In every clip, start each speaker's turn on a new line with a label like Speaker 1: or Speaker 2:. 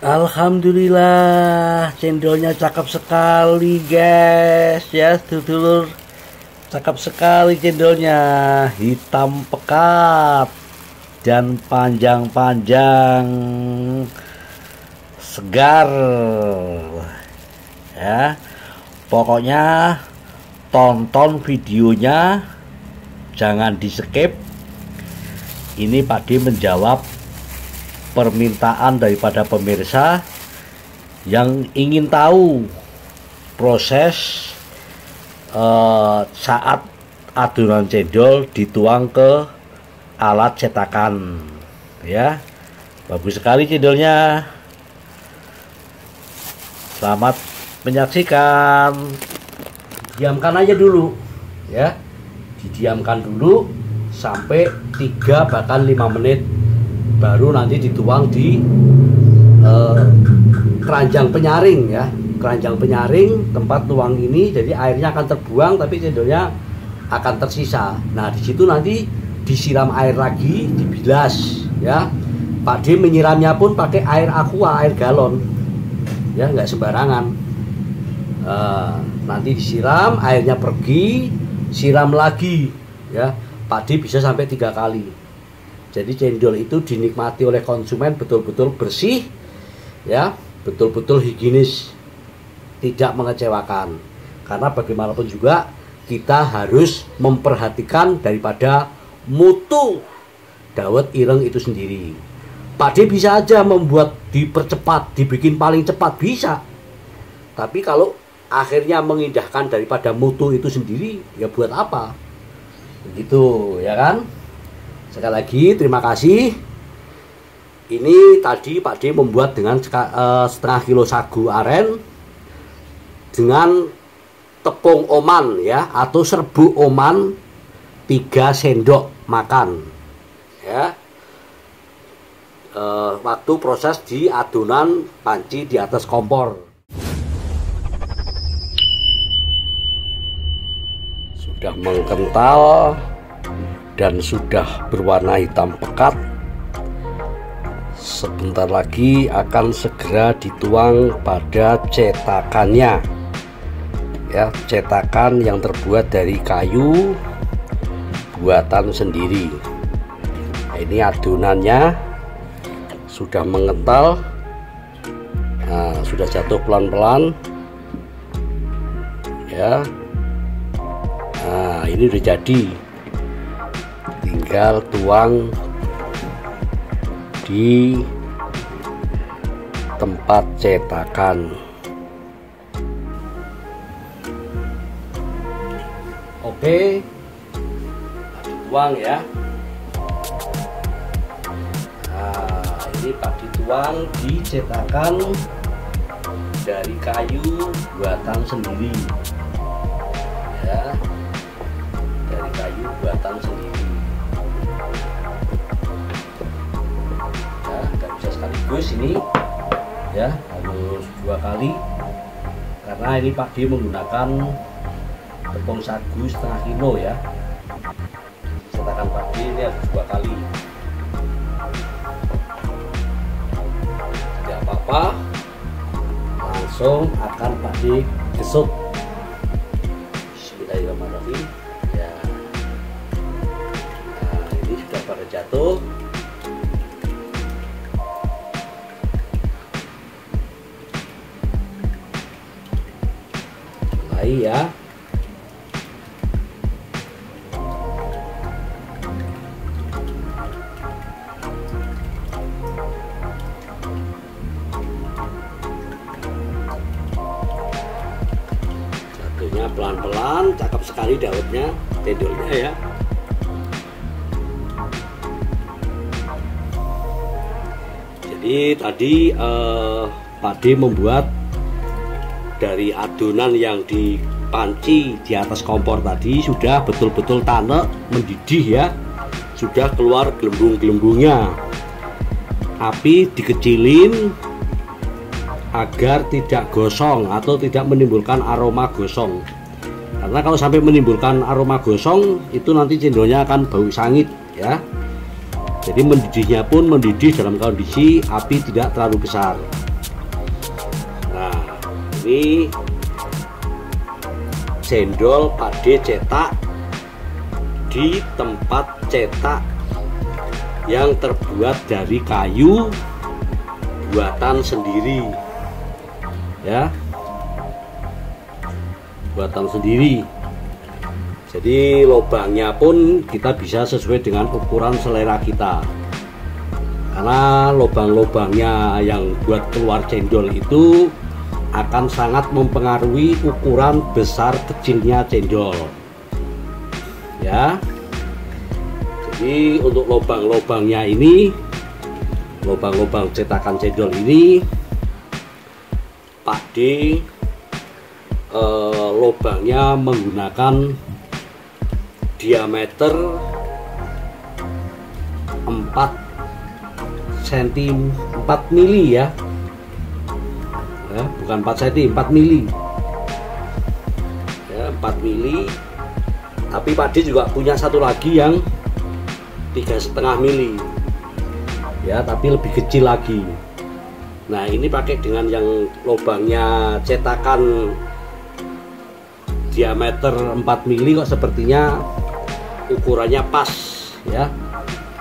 Speaker 1: Alhamdulillah, cendolnya cakep sekali guys ya, dulur. Cakep sekali cendolnya, hitam pekat dan panjang-panjang, segar ya. Pokoknya tonton videonya, jangan di skip. Ini Pak D menjawab permintaan daripada pemirsa yang ingin tahu proses saat adonan cendol dituang ke alat cetakan ya. Bagus sekali cendolnya. Selamat menyaksikan. Diamkan aja dulu ya, didiamkan dulu sampai 3 bahkan 5 menit, baru nanti dituang di keranjang penyaring ya, keranjang penyaring tempat tuang ini. Jadi airnya akan terbuang tapi cendolnya akan tersisa. Nah di situ nanti disiram air lagi, dibilas ya. Pak D menyiramnya pun pakai air aqua, air galon ya, nggak sembarangan. Nanti disiram, airnya pergi, siram lagi ya. Pak D bisa sampai 3 kali. Jadi cendol itu dinikmati oleh konsumen betul-betul bersih ya, betul-betul higienis, tidak mengecewakan. Karena bagaimanapun juga kita harus memperhatikan daripada mutu dawet ireng itu sendiri. Pak D bisa aja membuat dipercepat, dibikin paling cepat bisa. Tapi kalau akhirnya mengindahkan daripada mutu itu sendiri, ya buat apa? Begitu ya kan? Sekali lagi terima kasih. Ini tadi Pak D membuat dengan setengah kilo sagu aren dengan tepung oman ya, atau serbuk oman 3 sendok makan ya. Waktu proses di adonan panci di atas kompor sudah mengkental dan sudah berwarna hitam pekat. Sebentar lagi akan segera dituang pada cetakannya ya, cetakan yang terbuat dari kayu buatan sendiri. Nah, ini adonannya sudah mengental. Nah, sudah jatuh pelan-pelan ya. Nah, ini udah jadi, tinggal tuang di tempat cetakan. Oke, tuang ya. Nah, ini Pak dituang di cetakan dari kayu buatan sendiri ya, dari kayu buatan sendiri. Nggak bisa sekaligus ini ya, harus 2 kali karena ini Pak D menggunakan tepung sagu setengah kilo ya. Cetakan Pak D ini harus 2 kali. Tidak apa-apa, langsung akan Pak D gesuk. Bismillahirrahmanirrahim ya. Nah, ini sudah pada jatuh. Ya, jatuhnya pelan-pelan, cakep sekali dawetnya, cendolnya ya. Jadi tadi Pak D membuat dari adonan yang dipanci di atas kompor tadi sudah betul-betul tanek, mendidih ya, sudah keluar gelembung-gelembungnya. Api dikecilin agar tidak gosong atau tidak menimbulkan aroma gosong. Karena kalau sampai menimbulkan aroma gosong itu nanti cendolnya akan bau sangit ya. Jadi mendidihnya pun mendidih dalam kondisi api tidak terlalu besar. Ini cendol Pakde cetak di tempat cetak yang terbuat dari kayu buatan sendiri, ya, buatan sendiri. Jadi lubangnya pun kita bisa sesuai dengan ukuran selera kita, karena lubang-lubangnya yang buat keluar cendol itu akan sangat mempengaruhi ukuran besar kecilnya cendol, ya. Jadi untuk lubang-lubangnya ini, lubang-lubang cetakan cendol ini, Pakde lubangnya menggunakan diameter 4 mili ya. Bukan 4 cm, 4 mili ya, 4 mili. Tapi Pakde juga punya satu lagi yang 3,5 mili ya, tapi lebih kecil lagi. Nah, ini pakai dengan yang lubangnya cetakan diameter 4 mili kok sepertinya ukurannya pas ya.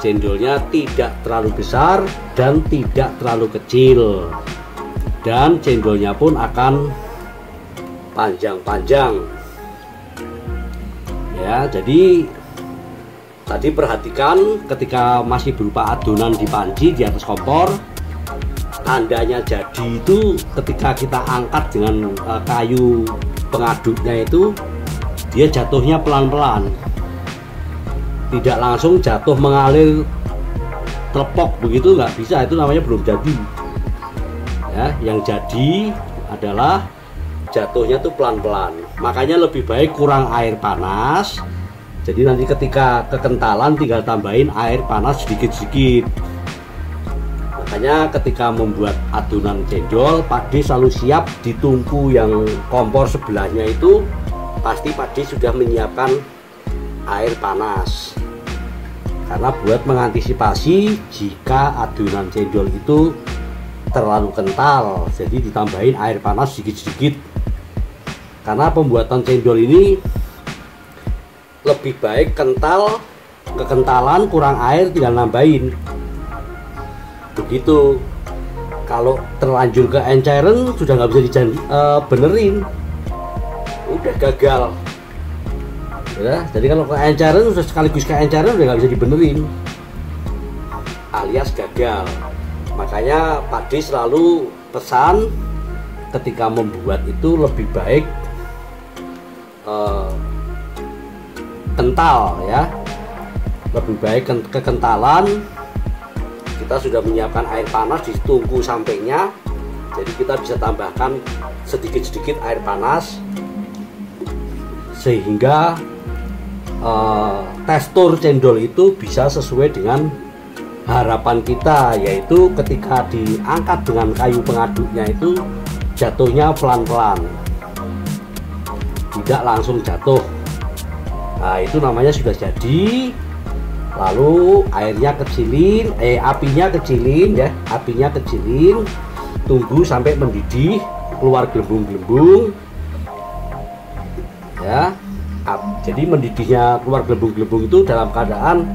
Speaker 1: Cendolnya tidak terlalu besar dan tidak terlalu kecil, dan cendolnya pun akan panjang-panjang ya. Jadi tadi perhatikan ketika masih berupa adonan di panci di atas kompor, tandanya jadi itu ketika kita angkat dengan kayu pengaduknya itu, dia jatuhnya pelan-pelan, tidak langsung jatuh mengalir telepok begitu, nggak bisa, itu namanya belum jadi ya. Yang jadi adalah jatuhnya tuh pelan-pelan. Makanya lebih baik kurang air panas. Jadi nanti ketika kekentalan tinggal tambahin air panas sedikit-sedikit. Makanya ketika membuat adonan cendol, Pakde selalu siap di tungku yang kompor sebelahnya itu pasti Pakde sudah menyiapkan air panas, karena buat mengantisipasi jika adonan cendol itu terlalu kental, jadi ditambahin air panas sedikit-sedikit. Karena pembuatan cendol ini lebih baik kental, kekentalan kurang air tinggal nambahin begitu. Kalau terlanjur ke enceran sudah nggak bisa benerin, udah gagal ya. Jadi kalau ke enceran sudah sekaligus ke enceran udah nggak bisa dibenerin, alias gagal. Makanya Pakde selalu pesan ketika membuat itu lebih baik kental ya, lebih baik kekentalan. Kita sudah menyiapkan air panas di tungku sampingnya, jadi kita bisa tambahkan sedikit-sedikit air panas sehingga tekstur cendol itu bisa sesuai dengan harapan kita, yaitu ketika diangkat dengan kayu pengaduknya itu jatuhnya pelan-pelan, tidak langsung jatuh. Nah, itu namanya sudah jadi. Lalu airnya kecilin, apinya kecilin ya, apinya kecilin, tunggu sampai mendidih, keluar gelembung-gelembung ya. Jadi mendidihnya keluar gelembung-gelembung itu dalam keadaan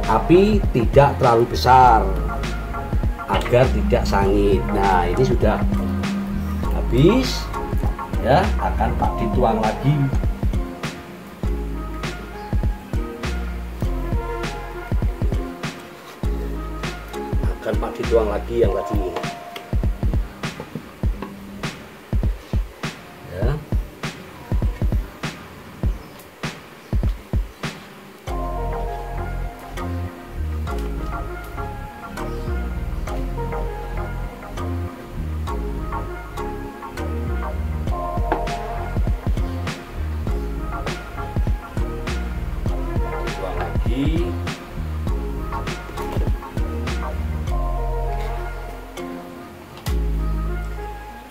Speaker 1: api tidak terlalu besar agar tidak sangit. Nah, ini sudah habis ya, akan Pakde tuang lagi. Akan Pakde tuang lagi yang tadi ya. Tuang lagi.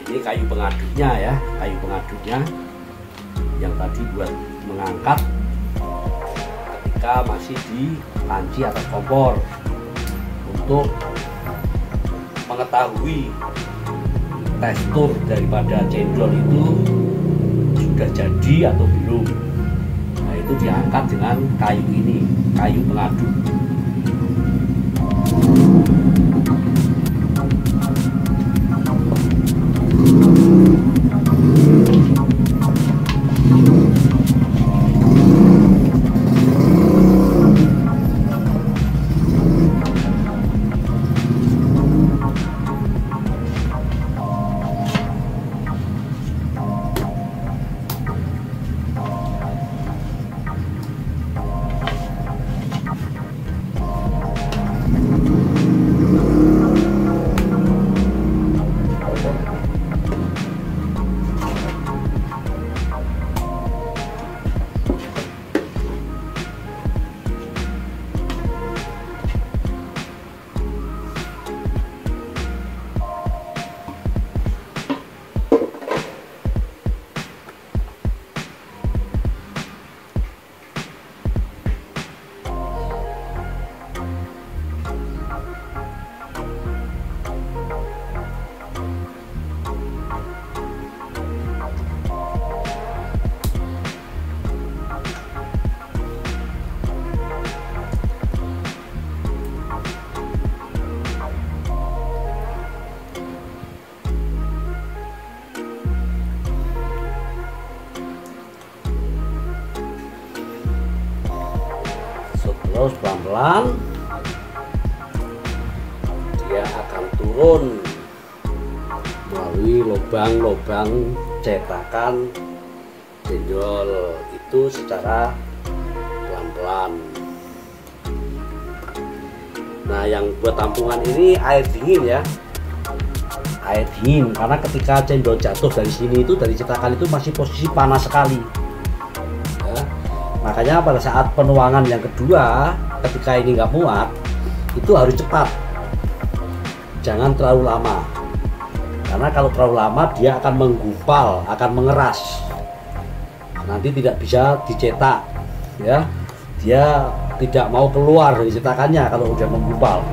Speaker 1: Ini kayu pengaduknya ya, kayu pengaduknya yang tadi buat mengangkat ketika masih di panci atas kompor, untuk mengetahui tekstur daripada cendol itu sudah jadi atau belum. Nah, itu diangkat dengan kayu ini, kayu pengaduk. Terus pelan-pelan dia akan turun melalui lubang-lubang cetakan cendol itu secara pelan-pelan. Nah, yang buat tampungan ini air dingin ya, air dingin, karena ketika cendol jatuh dari sini itu, dari cetakan itu masih posisi panas sekali. Makanya pada saat penuangan yang kedua, ketika ini nggak muat, itu harus cepat, jangan terlalu lama, karena kalau terlalu lama dia akan menggumpal, akan mengeras, nanti tidak bisa dicetak ya, dia tidak mau keluar dari cetakannya kalau udah menggumpal.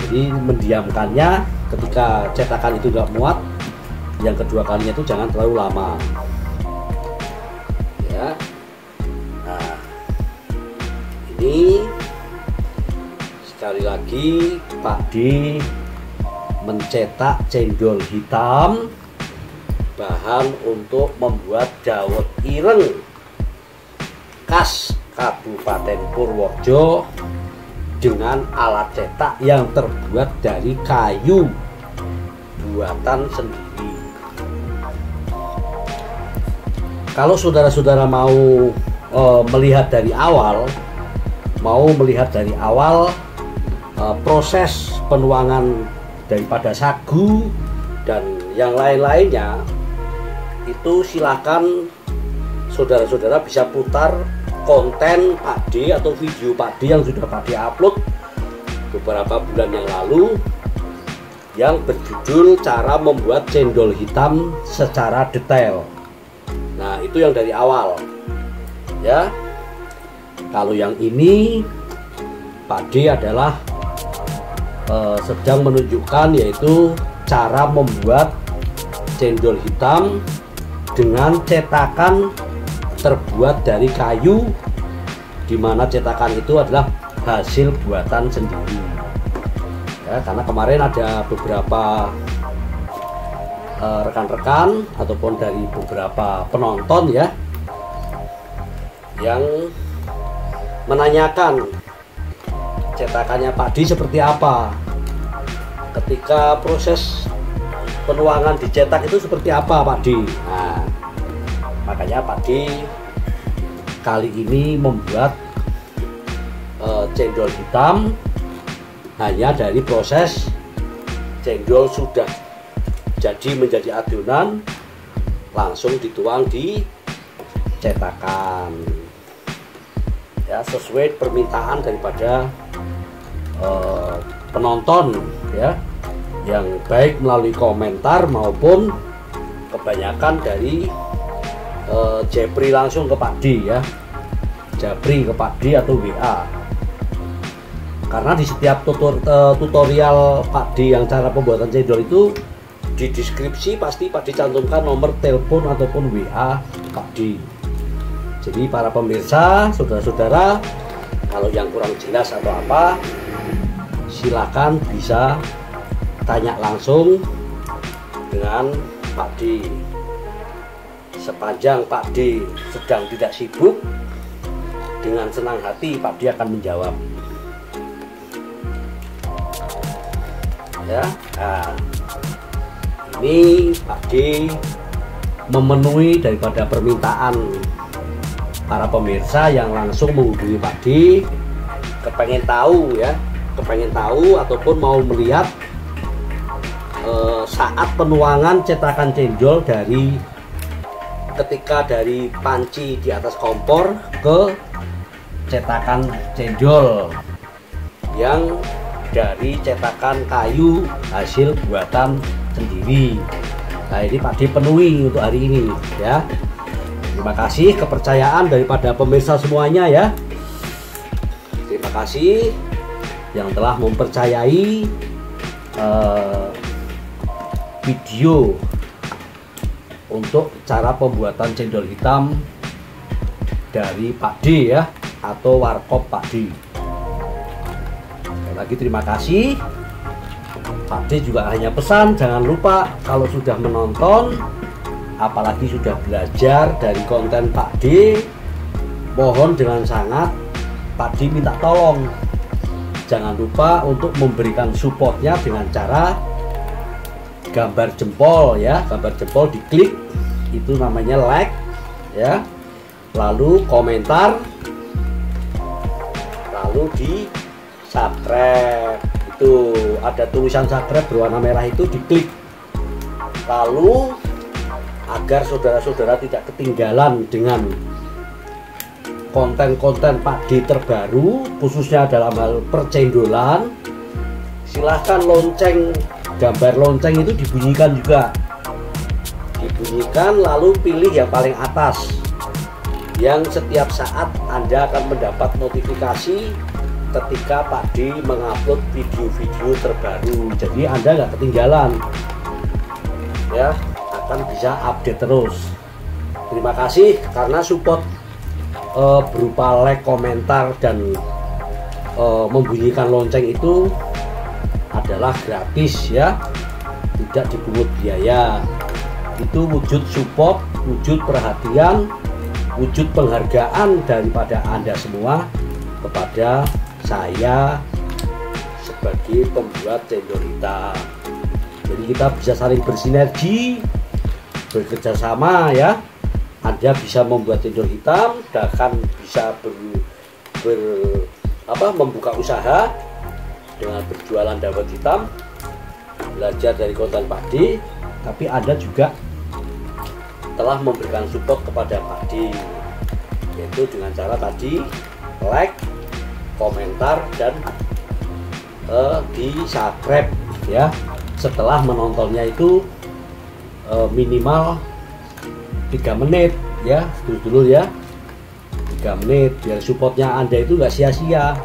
Speaker 1: Jadi mendiamkannya ketika cetakan itu nggak muat, yang kedua kalinya itu jangan terlalu lama. Nah, ini sekali lagi Pak D mencetak cendol hitam, bahan untuk membuat dawet ireng khas Kabupaten Purworejo dengan alat cetak yang terbuat dari kayu buatan sendiri. Kalau saudara-saudara mau melihat dari awal, proses penuangan daripada sagu dan yang lain-lainnya, itu silakan saudara-saudara bisa putar konten Pak D atau video Pak D yang sudah Pak D upload beberapa bulan yang lalu, yang berjudul cara membuat cendol hitam secara detail. Nah, itu yang dari awal ya. Kalau yang ini Pak D adalah sedang menunjukkan, yaitu cara membuat cendol hitam dengan cetakan terbuat dari kayu, dimana cetakan itu adalah hasil buatan sendiri ya. Karena kemarin ada beberapa rekan-rekan ataupun dari beberapa penonton ya yang menanyakan cetakannya Pak D seperti apa, ketika proses penuangan dicetak itu seperti apa Pak D. Nah, makanya Pak D kali ini membuat cendol hitam hanya dari proses cendol sudah jadi menjadi adonan, langsung dituang di cetakan ya, sesuai permintaan daripada penonton ya, yang baik melalui komentar maupun kebanyakan dari Japri langsung ke Pak D ya, Japri ke Pak D atau WA. Karena di setiap tutorial Pak D yang cara pembuatan cendol itu di deskripsi pasti Pak D cantumkan nomor telepon ataupun WA Pak D. Jadi para pemirsa, saudara-saudara, kalau yang kurang jelas atau apa, silakan bisa tanya langsung dengan Pak D. Sepanjang Pak D sedang tidak sibuk, dengan senang hati Pak D akan menjawab. Ya, nah, ini Pak D memenuhi daripada permintaan para pemirsa yang langsung menghubungi Pak D, kepengen tahu ya, kepengen tahu ataupun mau melihat saat penuangan cetakan cendol dari ketika dari panci di atas kompor ke cetakan cendol yang dari cetakan kayu hasil buatan sendiri. Nah, ini Pak D penuhi untuk hari ini ya. Terima kasih kepercayaan daripada pemirsa semuanya ya. Terima kasih yang telah mempercayai video untuk cara pembuatan cendol hitam dari Pak D ya, atau Warkop Pak D. Sekali lagi terima kasih. Pak D juga hanya pesan, jangan lupa kalau sudah menonton, apalagi sudah belajar dari konten Pak D, mohon dengan sangat Pak D minta tolong, jangan lupa untuk memberikan supportnya dengan cara gambar jempol ya, gambar jempol diklik, itu namanya like ya, lalu komentar, lalu di subscribe, itu ada tulisan subscribe berwarna merah itu diklik, lalu agar saudara-saudara tidak ketinggalan dengan konten-konten Pak D terbaru khususnya dalam hal percendolan, silahkan lonceng, gambar lonceng itu dibunyikan juga, dibunyikan, lalu pilih yang paling atas yang setiap saat Anda akan mendapat notifikasi ketika Pak D mengupload video-video terbaru, jadi Anda nggak ketinggalan ya, akan bisa update terus. Terima kasih karena support berupa like, komentar, dan membunyikan lonceng itu adalah gratis ya, tidak dipungut biaya. Itu wujud support, wujud perhatian, wujud penghargaan daripada Anda semua kepada saya sebagai pembuat cendol hitam. Jadi kita bisa saling bersinergi, bekerja sama ya. Anda bisa membuat cendol hitam, bahkan bisa membuka usaha dengan berjualan dawet hitam, belajar dari konten Pak D, tapi Anda juga telah memberikan support kepada Pak D, yaitu dengan cara tadi like, komentar, dan di subscribe ya. Setelah menontonnya itu minimal 3 menit ya, dulu ya, 3 menit biar supportnya Anda itu nggak sia-sia,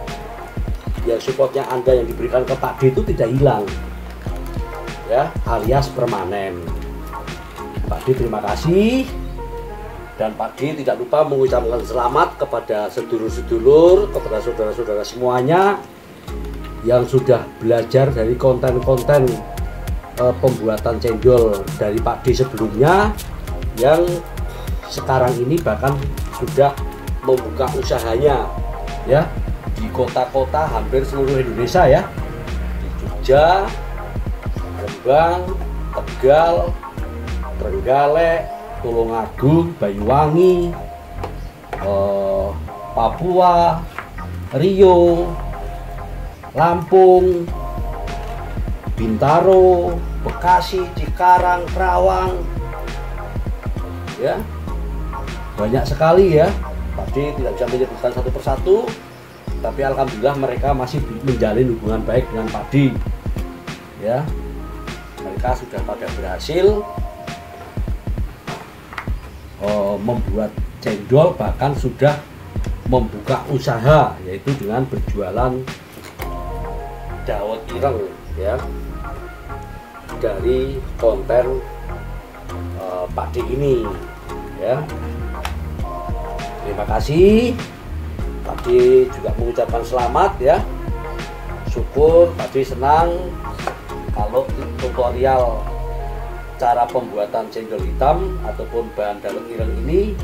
Speaker 1: biar supportnya Anda yang diberikan ke Pak D itu tidak hilang ya, alias permanen. Pak D terima kasih, dan Pak D tidak lupa mengucapkan selamat kepada sedulur-sedulur, kepada saudara-saudara semuanya yang sudah belajar dari konten-konten pembuatan cendol dari Pak D sebelumnya, yang sekarang ini bahkan sudah membuka usahanya ya di kota-kota hampir seluruh Indonesia ya, di Jogja, Rembang, Tegal, Trenggalek, Tulungagung, Banyuwangi, Papua, Riau, Lampung, Bintaro, Bekasi, Cikarang, Kerawang ya, banyak sekali ya. Pak D tidak bisa menyebutkan satu persatu, tapi alhamdulillah mereka masih menjalin hubungan baik dengan Pak D ya. Mereka sudah pada berhasil membuat cendol, bahkan sudah membuka usaha, yaitu dengan berjualan dawet ireng ya dari konten Pak D ini ya. Terima kasih. Pak D juga mengucapkan selamat ya. Syukur Pak D senang kalau tutorial cara pembuatan cendol hitam ataupun bahan dawet ireng ini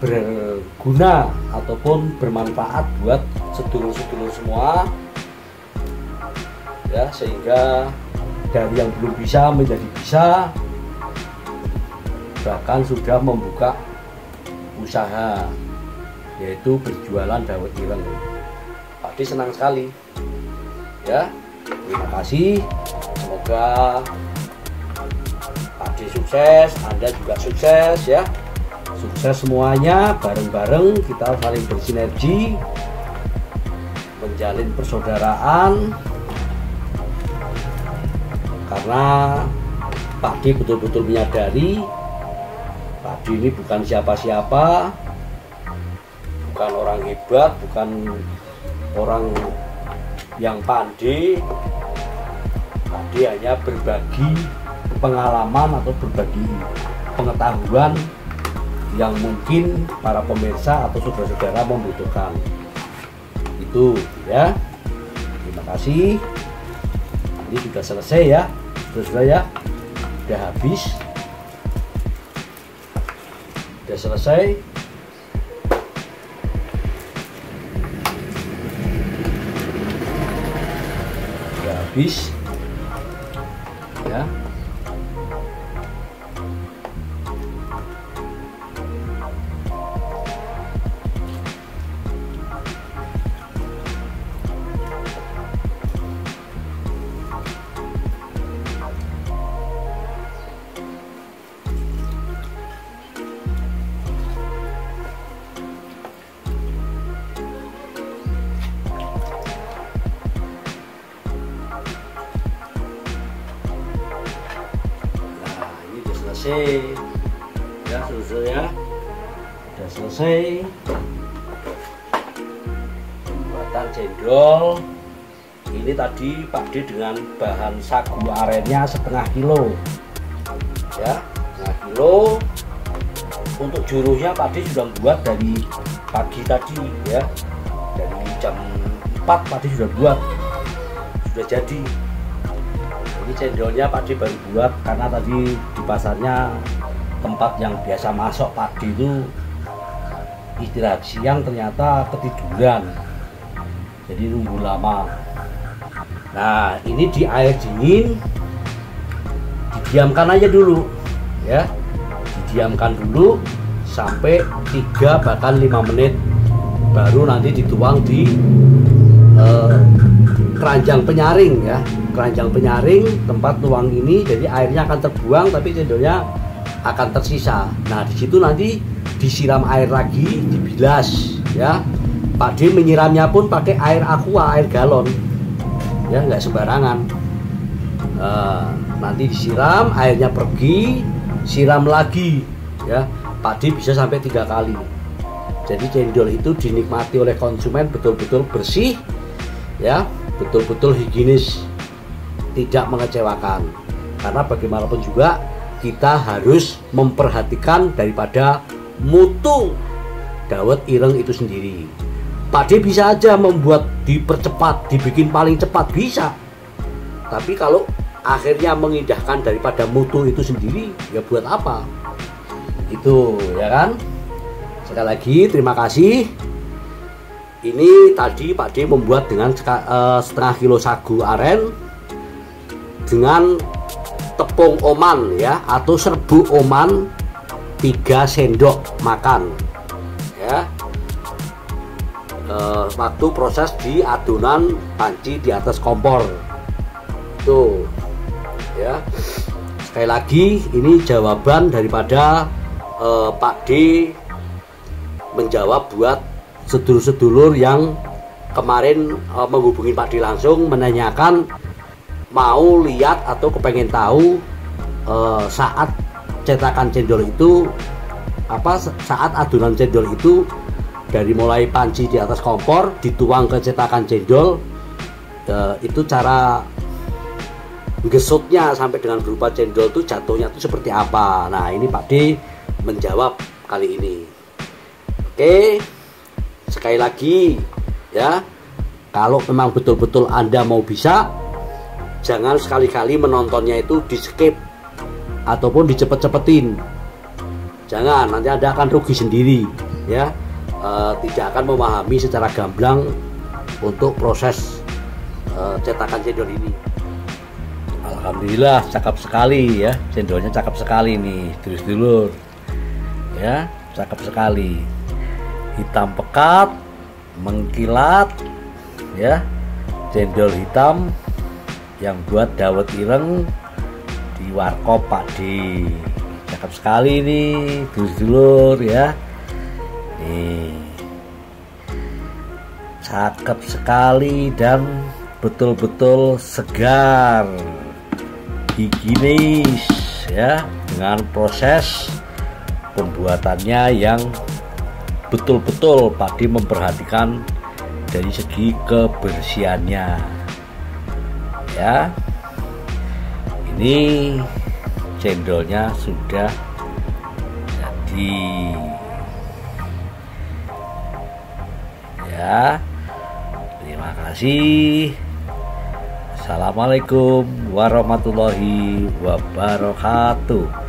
Speaker 1: berguna ataupun bermanfaat buat sedulur-sedulur semua ya, sehingga dari yang belum bisa menjadi bisa, bahkan sudah membuka usaha yaitu berjualan dawet ireng. Pak D senang sekali ya. Terima kasih, semoga Pak D sukses, Anda juga sukses ya. Sukses semuanya, bareng-bareng kita saling bersinergi, menjalin persaudaraan, karena Pak D betul-betul menyadari Pak D ini bukan siapa-siapa, bukan orang hebat, bukan orang yang pandai. Pak D hanya berbagi pengalaman atau berbagi pengetahuan yang mungkin para pemirsa atau saudara-saudara membutuhkan. Itu ya. Terima kasih. Ini sudah selesai ya, sudah ya, sudah habis, sudah selesai. Sudah habis ya. Selesai ya, selesai ya, sudah selesai pembuatan cendol ini tadi Pak D dengan bahan sagu arennya setengah kilo ya, setengah kilo. Untuk juruhnya Pak D sudah buat dari pagi tadi ya, dari jam 4 Pak D sudah buat, sudah jadi. Ini cendolnya Pak D baru buat karena tadi di pasarnya tempat yang biasa masuk Pak D itu istirahat siang ternyata ketiduran, jadi nunggu lama. Nah ini di air dingin didiamkan aja dulu ya, didiamkan dulu sampai 3 bahkan 5 menit, baru nanti dituang di keranjang penyaring ya, keranjang penyaring tempat tuang ini. Jadi airnya akan terbuang tapi cendolnya akan tersisa. Nah di situ nanti disiram air lagi, dibilas ya. Pak D menyiramnya pun pakai air aqua, air galon ya, nggak sembarangan. Nanti disiram, airnya pergi, siram lagi ya. Pak D bisa sampai 3 kali. Jadi cendol itu dinikmati oleh konsumen betul-betul bersih ya, betul-betul higienis, tidak mengecewakan. Karena bagaimanapun juga kita harus memperhatikan daripada mutu dawet ireng itu sendiri. Pak D bisa aja membuat dipercepat, dibikin paling cepat bisa, tapi kalau akhirnya mengindahkan daripada mutu itu sendiri, ya buat apa? Itu ya kan. Sekali lagi terima kasih. Ini tadi Pak D membuat dengan setengah kilo sagu aren dengan tepung oman ya, atau serbuk oman 3 sendok makan ya. Waktu proses di adonan panci di atas kompor tuh ya. Sekali lagi ini jawaban daripada Pak D menjawab buat sedulur-sedulur yang kemarin menghubungi Pak D langsung menanyakan mau lihat atau kepengen tahu saat cetakan cendol itu saat adonan cendol itu dari mulai panci di atas kompor dituang ke cetakan cendol itu cara gesutnya sampai dengan berupa cendol itu jatuhnya itu seperti apa. Nah ini Pak D menjawab kali ini. Oke, sekali lagi ya, kalau memang betul-betul Anda mau bisa, jangan sekali-kali menontonnya itu di skip ataupun dicepet-cepetin. Jangan, nanti Anda akan rugi sendiri ya. Tidak akan memahami secara gamblang untuk proses cetakan cendol ini. Alhamdulillah cakep sekali ya, cendolnya cakep sekali nih dulur-dulur ya, cakep sekali, hitam pekat, mengkilat ya, cendol hitam yang buat dawet ireng di warkop Pak D. Cakep sekali nih dulur-dulur ya, nih cakep sekali dan betul-betul segar, higienis ya, dengan proses pembuatannya yang betul-betul Pak D memperhatikan dari segi kebersihannya ya. Ini cendolnya sudah jadi ya. Terima kasih. Assalamualaikum warahmatullahi wabarakatuh.